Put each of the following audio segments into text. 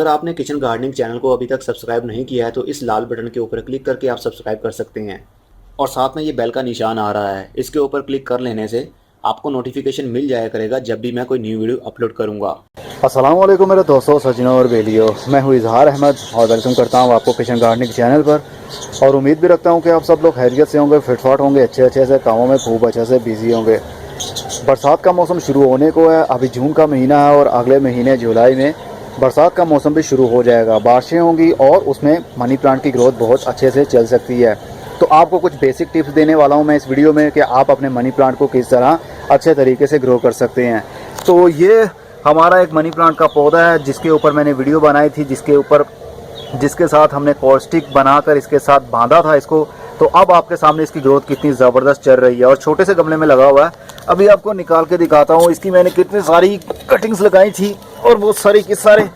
अगर आपने kitchen gardening channel को अभी तक सब्सक्राइब नहीं किया है तो इस लाल बटन के ऊपर क्लिक करके आप सब्सक्राइब कर सकते हैं और साथ में ये बेल का निशान आ रहा है, इसके ऊपर क्लिक कर लेने से आपको नोटिफिकेशन मिल जाया करेगा जब भी मैं कोई न्यू वीडियो अपलोड करूँगा। अस्सलाम वालेकुम मेरे दोस्तों, सज्जनों और बेलियों। मैं हूँ इजहार अहमद और वेलकम करता हूँ आपको किचन गार्डनिंग चैनल पर। और उम्मीद भी रखता हूँ कि आप सब लोग खैरियत से होंगे, फिटफाट होंगे, अच्छे से कामों में खूब अच्छे से बिजी होंगे। बरसात का मौसम शुरू होने को है। अभी जून का महीना है और अगले महीने जुलाई में बरसात का मौसम भी शुरू हो जाएगा। बारिशें होंगी और उसमें मनी प्लांट की ग्रोथ बहुत अच्छे से चल सकती है। तो आपको कुछ बेसिक टिप्स देने वाला हूँ मैं इस वीडियो में कि आप अपने मनी प्लांट को किस तरह अच्छे तरीके से ग्रो कर सकते हैं। तो ये हमारा एक मनी प्लांट का पौधा है जिसके ऊपर मैंने वीडियो बनाई थी, जिसके साथ हमने कॉर्स्टिक बनाकर इसके साथ बांधा था इसको। तो अब आपके सामने इसकी ग्रोथ कितनी ज़बरदस्त चल रही है और छोटे से गमले में लगा हुआ है। अभी आपको निकाल के दिखाता हूँ। इसकी मैंने कितनी सारी कटिंग्स लगाई थी और बहुत सारी किस सारे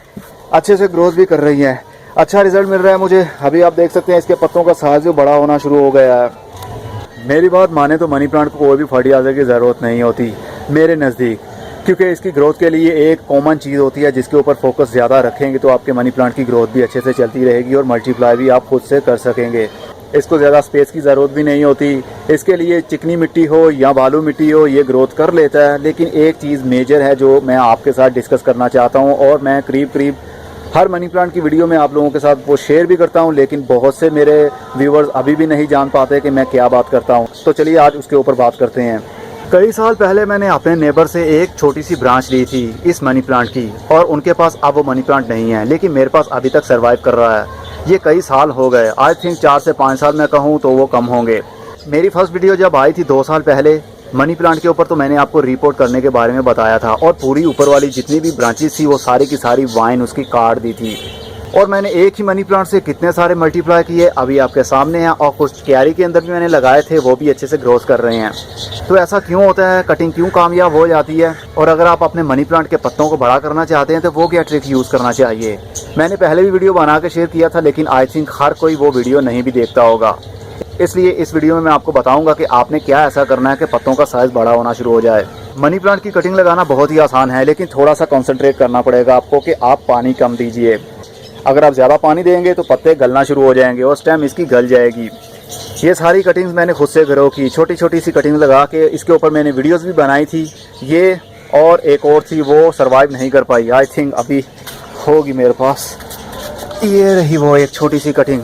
अच्छे से ग्रोथ भी कर रही है। अच्छा रिजल्ट मिल रहा है मुझे। अभी आप देख सकते हैं इसके पत्तों का साइज भी बड़ा होना शुरू हो गया है। मेरी बात माने तो मनी प्लांट को कोई भी फर्टिलाइजर की ज़रूरत नहीं होती मेरे नज़दीक, क्योंकि इसकी ग्रोथ के लिए एक कॉमन चीज़ होती है जिसके ऊपर फोकस ज़्यादा रखेंगे तो आपके मनी प्लांट की ग्रोथ भी अच्छे से चलती रहेगी और मल्टीप्लाई भी आप खुद से कर सकेंगे। इसको ज़्यादा स्पेस की ज़रूरत भी नहीं होती। इसके लिए चिकनी मिट्टी हो या बालू मिट्टी हो ये ग्रोथ कर लेता है। लेकिन एक चीज़ मेजर है जो मैं आपके साथ डिस्कस करना चाहता हूँ और मैं करीब हर मनी प्लांट की वीडियो में आप लोगों के साथ वो शेयर भी करता हूँ, लेकिन बहुत से मेरे व्यूवर्स अभी भी नहीं जान पाते कि मैं क्या बात करता हूँ। तो चलिए आज उसके ऊपर बात करते हैं। कई साल पहले मैंने अपने नेबर से एक छोटी सी ब्रांच ली थी इस मनी प्लांट की और उनके पास अब वो मनी प्लांट नहीं है, लेकिन मेरे पास अभी तक सर्वाइव कर रहा है। ये कई साल हो गए, आई थिंक 4 से 5 साल मैं कहूँ तो वो कम होंगे। मेरी फर्स्ट वीडियो जब आई थी 2 साल पहले मनी प्लांट के ऊपर तो मैंने आपको रिपोर्ट करने के बारे में बताया था और पूरी ऊपर वाली जितनी भी ब्रांचेस थी वो सारी की सारी वाइन उसकी काट दी थी। और मैंने एक ही मनी प्लांट से कितने सारे मल्टीप्लाई किए अभी आपके सामने हैं। और कुछ क्यारी के अंदर भी मैंने लगाए थे, वो भी अच्छे से ग्रोथ कर रहे हैं। तो ऐसा क्यों होता है, कटिंग क्यों कामयाब हो जाती है? और अगर आप अपने मनी प्लांट के पत्तों को बड़ा करना चाहते हैं तो वो क्या ट्रिक यूज़ करना चाहिए? मैंने पहले भी वीडियो बना के शेयर किया था, लेकिन आई थिंक हर कोई वो वीडियो नहीं भी देखता होगा। इसलिए इस वीडियो में मैं आपको बताऊंगा कि आपने क्या ऐसा करना है कि पत्तों का साइज़ बड़ा होना शुरू हो जाए। मनी प्लांट की कटिंग लगाना बहुत ही आसान है, लेकिन थोड़ा सा कंसंट्रेट करना पड़ेगा आपको कि आप पानी कम दीजिए। अगर आप ज़्यादा पानी देंगे तो पत्ते गलना शुरू हो जाएंगे और स्टेम इसकी गल जाएगी। ये सारी कटिंग्स मैंने खुद से ग्रो की, छोटी छोटी सी कटिंग लगा के। इसके ऊपर मैंने वीडियोस भी बनाई थी। ये और एक और थी वो सर्वाइव नहीं कर पाई। आई थिंक अभी होगी मेरे पास। ये रही वो एक छोटी सी कटिंग,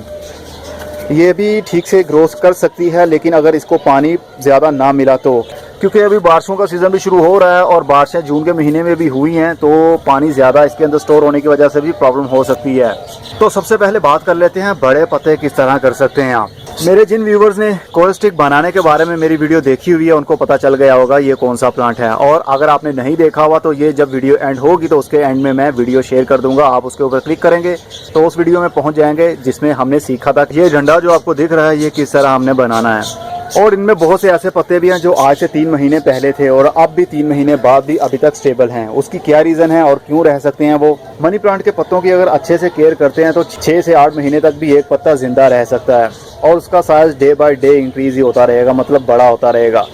ये भी ठीक से ग्रोथ कर सकती है, लेकिन अगर इसको पानी ज़्यादा ना मिला तो, क्योंकि अभी बारिशों का सीज़न भी शुरू हो रहा है और बारिशें जून के महीने में भी हुई हैं तो पानी ज़्यादा इसके अंदर स्टोर होने की वजह से भी प्रॉब्लम हो सकती है। तो सबसे पहले बात कर लेते हैं बड़े पत्ते किस तरह कर सकते हैं आप। मेरे जिन व्यूवर्स ने कॉर्स्टिक बनाने के बारे में मेरी वीडियो देखी हुई है उनको पता चल गया होगा ये कौन सा प्लांट है। और अगर आपने नहीं देखा हुआ तो ये जब वीडियो एंड होगी तो उसके एंड में मैं वीडियो शेयर कर दूंगा। आप उसके ऊपर क्लिक करेंगे तो उस वीडियो में पहुंच जाएंगे जिसमें हमने सीखा था ये झंडा जो आपको दिख रहा है ये किस तरह हमने बनाना है। और इनमें बहुत से ऐसे पत्ते भी हैं जो आज से 3 महीने पहले थे और अब भी 3 महीने बाद भी अभी तक स्टेबल हैं। उसकी क्या रीज़न है और क्यों रह सकते हैं वो? मनी प्लांट के पत्तों की अगर अच्छे से केयर करते हैं तो 6 से 8 महीने तक भी एक पत्ता जिंदा रह सकता है और उसका size day by day increase ही होता रहेगा, मतलब बड़ा होता रहेगा।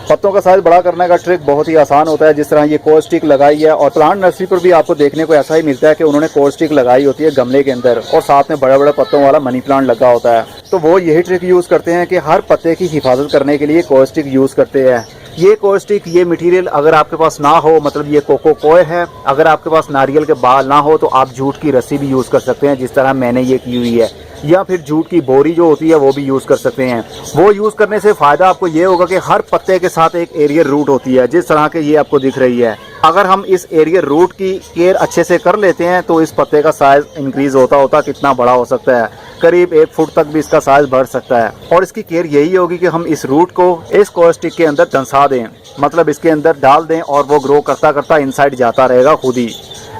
पत्तों का साइज बड़ा करने का ट्रिक बहुत ही आसान होता है। जिस तरह ये कॉर्स्टिक लगाई है और प्लांट नर्सरी पर भी आपको देखने को ऐसा ही मिलता है कि उन्होंने कॉर्स्टिक लगाई होती है गमले के अंदर और साथ में बड़े बड़े पत्तों वाला मनी प्लांट लगा होता है। तो वो यही ट्रिक यूज़ करते हैं कि हर पत्ते की हिफाजत करने के लिए कॉर्स्टिक यूज़ करते हैं। ये कॉर्स्टिक ये मटेरियल अगर आपके पास ना हो, मतलब ये कोको कोयर है, अगर आपके पास नारियल के बाल ना हो तो आप जूट की रस्सी भी यूज़ कर सकते हैं जिस तरह मैंने ये की हुई है, या फिर जूट की बोरी जो होती है वो भी यूज़ कर सकते हैं। वो यूज़ करने से फ़ायदा आपको ये होगा कि हर पत्ते के साथ एक एरियर रूट होती है जिस तरह के ये आपको दिख रही है। अगर हम इस एरियर रूट की केयर अच्छे से कर लेते हैं तो इस पत्ते का साइज़ इंक्रीज़ होता कितना बड़ा हो सकता है, करीब 1 फुट तक भी इसका साइज़ बढ़ सकता है। और इसकी केयर यही होगी कि हम इस रूट को इस कॉर्स्टिक के अंदर दंसा दें, मतलब इसके अंदर डाल दें और वो ग्रो करता करता इनसाइड जाता रहेगा खुद ही।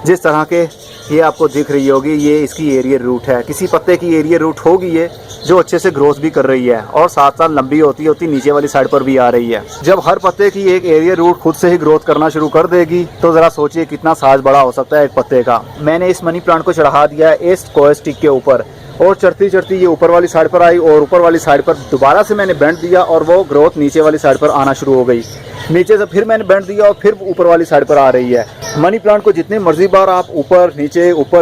जिस तरह के ये आपको दिख रही होगी ये इसकी एरियर रूट है। किसी पत्ते की एरियर रूट होगी ये जो अच्छे से ग्रोथ भी कर रही है और साथ साथ लंबी होती नीचे वाली साइड पर भी आ रही है। जब हर पत्ते की एक एरियर रूट खुद से ही ग्रोथ करना शुरू कर देगी तो ज़रा सोचिए कितना साइज बड़ा हो सकता है एक पत्ते का। मैंने इस मनी प्लांट को चढ़ा दिया है इस कॉर्स्टिक के ऊपर और चढ़ती चढ़ती ये ऊपर वाली साइड पर आई और ऊपर वाली साइड पर दोबारा से मैंने बेंड दिया और वो ग्रोथ नीचे वाली साइड पर आना शुरू हो गई। नीचे से फिर मैंने बेंड दिया और फिर ऊपर वाली साइड पर आ रही है। मनी प्लांट को जितनी मर्जी बार आप ऊपर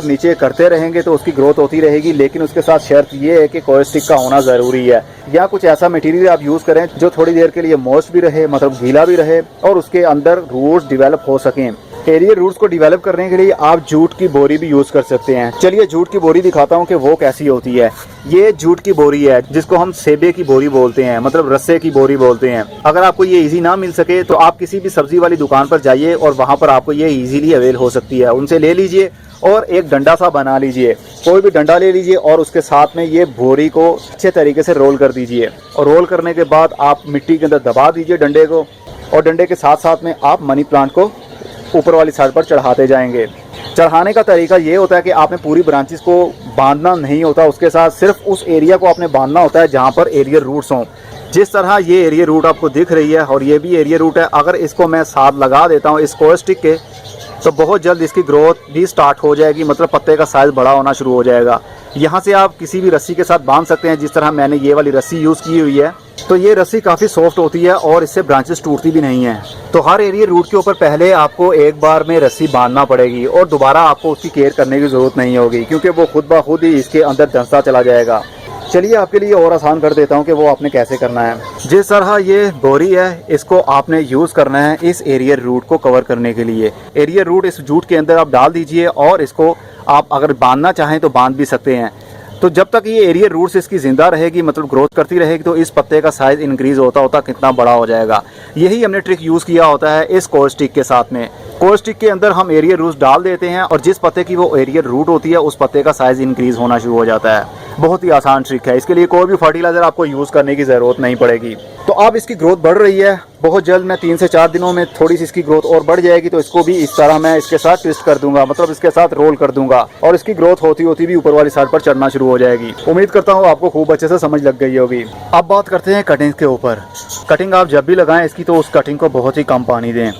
नीचे करते रहेंगे तो उसकी ग्रोथ होती रहेगी, लेकिन उसके साथ शर्त ये है कि कोई स्टिक का होना ज़रूरी है, या कुछ ऐसा मटेरियल आप यूज़ करें जो थोड़ी देर के लिए मॉइस्ट भी रहे, मतलब गीला भी रहे और उसके अंदर रूट्स डेवलप हो सकें। एरियल रूट्स को डेवलप करने के लिए आप जूट की बोरी भी यूज़ कर सकते हैं। चलिए जूट की बोरी दिखाता हूँ कि वो कैसी होती है। ये जूट की बोरी है जिसको हम सेबे की बोरी बोलते हैं, मतलब रस्से की बोरी बोलते हैं। अगर आपको ये इजी ना मिल सके तो आप किसी भी सब्जी वाली दुकान पर जाइए और वहाँ पर आपको ये इजीली अवेल हो सकती है। उनसे ले लीजिए और एक डंडा सा बना लीजिए, कोई भी डंडा ले लीजिए और उसके साथ में ये बोरी को अच्छे तरीके से रोल कर दीजिए। और रोल करने के बाद आप मिट्टी के अंदर दबा दीजिए डंडे को, और डंडे के साथ साथ में आप मनी प्लांट को ऊपर वाली साइड पर चढ़ाते जाएंगे। चढ़ाने का तरीका ये होता है कि आपने पूरी ब्रांचेस को बांधना नहीं होता, उसके साथ सिर्फ उस एरिया को आपने बांधना होता है जहाँ पर एरियल रूट्स हों। जिस तरह ये एरियल रूट आपको दिख रही है और ये भी एरियल रूट है, अगर इसको मैं साथ लगा देता हूँ इस कोर स्टिक के, तो बहुत जल्द इसकी ग्रोथ भी स्टार्ट हो जाएगी, मतलब पत्ते का साइज़ बड़ा होना शुरू हो जाएगा। यहाँ से आप किसी भी रस्सी के साथ बांध सकते हैं, जिस तरह मैंने ये वाली रस्सी यूज़ की हुई है। तो ये रस्सी काफ़ी सॉफ्ट होती है और इससे ब्रांचेस टूटती भी नहीं है। तो हर एरिया रूट के ऊपर पहले आपको एक बार में रस्सी बांधना पड़ेगी और दोबारा आपको उसकी केयर करने की ज़रूरत नहीं होगी, क्योंकि वो खुद ब खुद ही इसके अंदर धंसता चला जाएगा। चलिए आपके लिए और आसान कर देता हूँ कि वो आपने कैसे करना है। जिस तरह ये बोरी है, इसको आपने यूज़ करना है इस एरियल रूट को कवर करने के लिए। एरियल रूट इस जूट के अंदर आप डाल दीजिए और इसको आप अगर बांधना चाहें तो बांध भी सकते हैं। तो जब तक ये एरियल रूट्स इसकी ज़िंदा रहेगी, मतलब ग्रोथ करती रहेगी, तो इस पत्ते का साइज़ इंक्रीज़ होता होता कितना बड़ा हो जाएगा। यही हमने ट्रिक यूज़ किया होता है इस कोर स्टिक के साथ में। कोर स्टिक के अंदर हम एरियल रूट्स डाल देते हैं और जिस पत्ते की वो एरियल रूट होती है उस पत्ते का साइज़ इंक्रीज़ होना शुरू हो जाता है। बहुत ही आसान ट्रिक है, इसके लिए कोई भी फर्टिलाइज़र आपको यूज़ करने की ज़रूरत नहीं पड़ेगी। तो अब इसकी ग्रोथ बढ़ रही है, बहुत जल्द मैं 3 से 4 दिनों में थोड़ी सी इसकी ग्रोथ और बढ़ जाएगी। तो इसको भी इस तरह मैं इसके साथ ट्विस्ट कर दूंगा, मतलब इसके साथ रोल कर दूंगा और इसकी ग्रोथ होती होती भी ऊपर वाली साइड पर चढ़ना शुरू हो जाएगी। उम्मीद करता हूँ आपको खूब अच्छे से समझ लग गई होगी। अब बात करते हैं कटिंग के ऊपर। कटिंग आप जब भी लगाएं इसकी, तो उस कटिंग को बहुत ही कम पानी दें,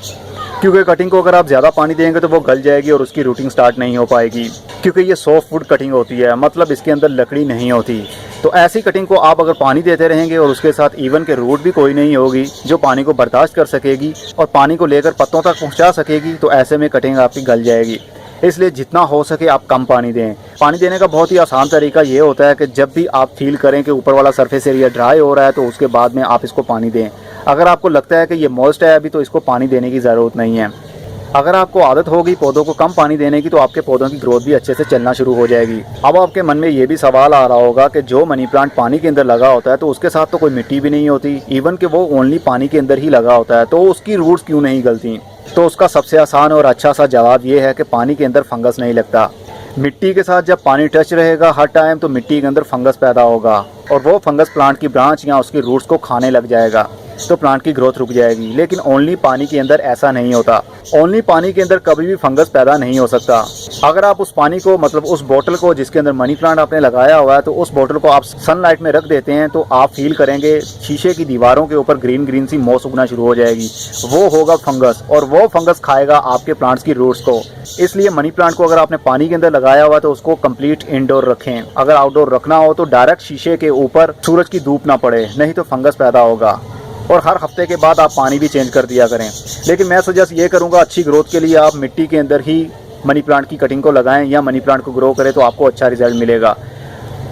क्योंकि कटिंग को अगर आप ज़्यादा पानी देंगे तो वो गल जाएगी और उसकी रूटिंग स्टार्ट नहीं हो पाएगी, क्योंकि ये सॉफ्ट वुड कटिंग होती है, मतलब इसके अंदर लकड़ी नहीं होती। तो ऐसी कटिंग को आप अगर पानी देते रहेंगे और उसके साथ इवन के रूट भी कोई नहीं होगी जो पानी को बर्दाश्त कर सकेगी और पानी को लेकर पत्तों तक पहुंचा सकेगी, तो ऐसे में कटिंग आपकी गल जाएगी। इसलिए जितना हो सके आप कम पानी दें। पानी देने का बहुत ही आसान तरीका ये होता है कि जब भी आप फील करें कि ऊपर वाला सरफेस एरिया ड्राई हो रहा है, तो उसके बाद में आप इसको पानी दें। अगर आपको लगता है कि ये मॉइस्ट है अभी, तो इसको पानी देने की ज़रूरत नहीं है। अगर आपको आदत होगी पौधों को कम पानी देने की, तो आपके पौधों की ग्रोथ भी अच्छे से चलना शुरू हो जाएगी। अब आपके मन में ये भी सवाल आ रहा होगा कि जो मनी प्लांट पानी के अंदर लगा होता है तो उसके साथ तो कोई मिट्टी भी नहीं होती, इवन कि वो ओनली पानी के अंदर ही लगा होता है, तो उसकी रूट्स क्यों नहीं गलती? तो उसका सबसे आसान और अच्छा सा जवाब ये है कि पानी के अंदर फंगस नहीं लगता। मिट्टी के साथ जब पानी टच रहेगा हर टाइम, तो मिट्टी के अंदर फंगस पैदा होगा और वो फंगस प्लांट की ब्रांच या उसकी रूट्स को खाने लग जाएगा, तो प्लांट की ग्रोथ रुक जाएगी। लेकिन ओनली पानी के अंदर ऐसा नहीं होता। ओनली पानी के अंदर कभी भी फंगस पैदा नहीं हो सकता। अगर आप उस पानी को, मतलब उस बोतल को जिसके अंदर मनी प्लांट आपने लगाया हुआ है, तो उस बोतल को आप सनलाइट में रख देते हैं, तो आप फील करेंगे शीशे की दीवारों के ऊपर ग्रीन ग्रीन सी मॉस उगना शुरू हो जाएगी। वो होगा फंगस और वो फंगस खाएगा आपके प्लांट्स की रूट्स को। इसलिए मनी प्लांट को अगर आपने पानी के अंदर लगाया हुआ है तो उसको कंप्लीट इंडोर रखें। अगर आउटडोर रखना हो तो डायरेक्ट शीशे के ऊपर सूरज की धूप ना पड़े, नहीं तो फंगस पैदा होगा। और हर हफ्ते के बाद आप पानी भी चेंज कर दिया करें। लेकिन मैं सजेस्ट ये करूँगा, अच्छी ग्रोथ के लिए आप मिट्टी के अंदर ही मनी प्लांट की कटिंग को लगाएं या मनी प्लांट को ग्रो करें, तो आपको अच्छा रिजल्ट मिलेगा।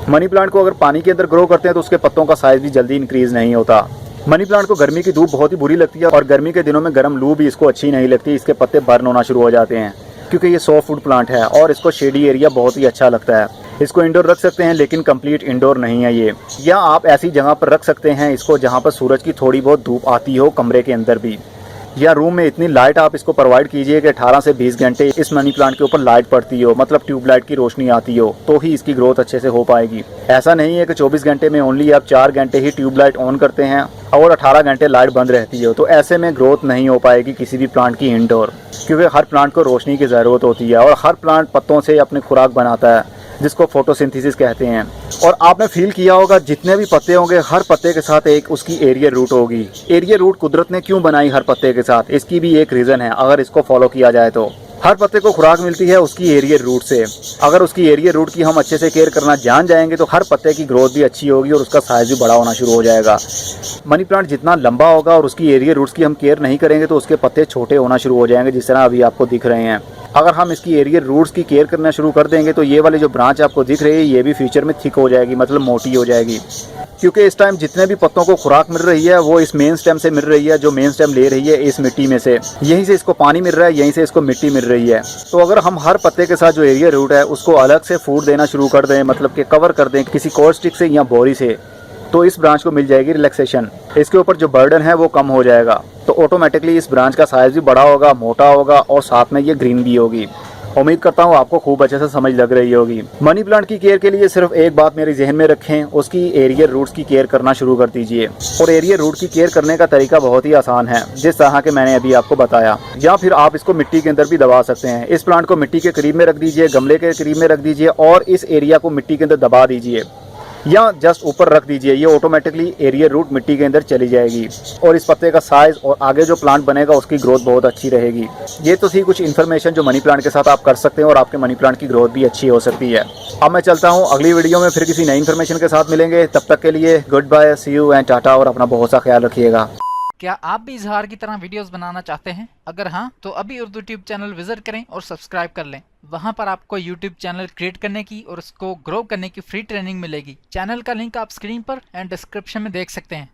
मनी प्लांट को अगर पानी के अंदर ग्रो करते हैं तो उसके पत्तों का साइज़ भी जल्दी इंक्रीज़ नहीं होता। मनी प्लांट को गर्मी की धूप बहुत ही बुरी लगती है और गर्मी के दिनों में गर्म लू भी इसको अच्छी नहीं लगती। इसके पत्ते बर्न होना शुरू हो जाते हैं, क्योंकि ये सॉफ्ट फूड प्लांट है और इसको शेडी एरिया बहुत ही अच्छा लगता है। इसको इंडोर रख सकते हैं, लेकिन कंप्लीट इंडोर नहीं है ये। या आप ऐसी जगह पर रख सकते हैं इसको जहाँ पर सूरज की थोड़ी बहुत धूप आती हो, कमरे के अंदर भी, या रूम में इतनी लाइट आप इसको प्रोवाइड कीजिए कि 18 से 20 घंटे इस मनी प्लांट के ऊपर लाइट पड़ती हो, मतलब ट्यूबलाइट की रोशनी आती हो, तो ही इसकी ग्रोथ अच्छे से हो पाएगी। ऐसा नहीं है कि 24 घंटे में ओनली आप 4 घंटे ही ट्यूबलाइट ऑन करते हैं और 18 घंटे लाइट बंद रहती हो, तो ऐसे में ग्रोथ नहीं हो पाएगी किसी भी प्लांट की इंडोर, क्योंकि हर प्लांट को रोशनी की ज़रूरत होती है और हर प्लांट पत्तों से अपनी खुराक बनाता है, जिसको फोटोसिंथेसिस कहते हैं। और आपने फील किया होगा जितने भी पत्ते होंगे, हर पत्ते के साथ एक उसकी एरियल रूट होगी। एरियल रूट कुदरत ने क्यों बनाई हर पत्ते के साथ, इसकी भी एक रीज़न है अगर इसको फॉलो किया जाए तो। हर पत्ते को खुराक मिलती है उसकी एरियर रूट से। अगर उसकी एरियर रूट की हम अच्छे से केयर करना जान जाएंगे तो हर पत्ते की ग्रोथ भी अच्छी होगी और उसका साइज भी बड़ा होना शुरू हो जाएगा। मनी प्लांट जितना लंबा होगा और उसकी एरियर रूट्स की हम केयर नहीं करेंगे तो उसके पत्ते छोटे होना शुरू हो जाएंगे, जिस तरह अभी आपको दिख रहे हैं। अगर हम इसकी एरियर रूट्स की केयर करना शुरू कर देंगे तो ये वाली जो ब्रांच आपको दिख रही है ये भी फ्यूचर में थिक हो जाएगी, मतलब मोटी हो जाएगी। क्योंकि इस टाइम जितने भी पत्तों को खुराक मिल रही है वो इस मेन स्टेम से मिल रही है, जो मेन स्टेम ले रही है इस मिट्टी में से। यहीं से इसको पानी मिल रहा है, यहीं से इसको मिट्टी मिल रही है। तो अगर हम हर पत्ते के साथ जो एरियर रूट है उसको अलग से फूड देना शुरू कर दें, मतलब कि कवर कर दें किसी कोर स्टिक से या बोरी से, तो इस ब्रांच को मिल जाएगी रिलैक्सेशन। इसके ऊपर जो बर्डन है वो कम हो जाएगा। तो ऑटोमेटिकली इस ब्रांच का साइज भी बड़ा होगा, मोटा होगा और साथ में ये ग्रीन भी होगी। उम्मीद करता हूँ आपको खूब अच्छे से समझ लग रही होगी। मनी प्लांट की केयर के लिए सिर्फ एक बात मेरे जहन में रखें, उसकी एरियर रूट्स की केयर करना शुरू कर दीजिए। और एरियर रूट की केयर करने का तरीका बहुत ही आसान है, जिस तरह के मैंने अभी आपको बताया। या फिर आप इसको मिट्टी के अंदर भी दबा सकते हैं। इस प्लांट को मिट्टी के करीब में रख दीजिए, गमले के करीब में रख दीजिए और इस एरिया को मिट्टी के अंदर दबा दीजिए या जस्ट ऊपर रख दीजिए। ये ऑटोमेटिकली एरियर रूट मिट्टी के अंदर चली जाएगी और इस पत्ते का साइज और आगे जो प्लांट बनेगा उसकी ग्रोथ बहुत अच्छी रहेगी। ये तो थी कुछ इन्फॉर्मेशन जो मनी प्लांट के साथ आप कर सकते हैं और आपके मनी प्लांट की ग्रोथ भी अच्छी हो सकती है। अब मैं चलता हूँ, अगली वीडियो में फिर किसी नई इन्फॉर्मेशन के साथ मिलेंगे। तब तक के लिए good bye, see you and tata, और अपना बहुत सा ख्याल रखिएगा। क्या आप भी इजहार की तरह वीडियोस बनाना चाहते हैं? अगर हाँ तो अभी उर्दू ट्यूब चैनल विजिट करें और सब्सक्राइब कर लें। वहां पर आपको यूट्यूब चैनल क्रिएट करने की और उसको ग्रो करने की फ्री ट्रेनिंग मिलेगी। चैनल का लिंक आप स्क्रीन पर एंड डिस्क्रिप्शन में देख सकते हैं।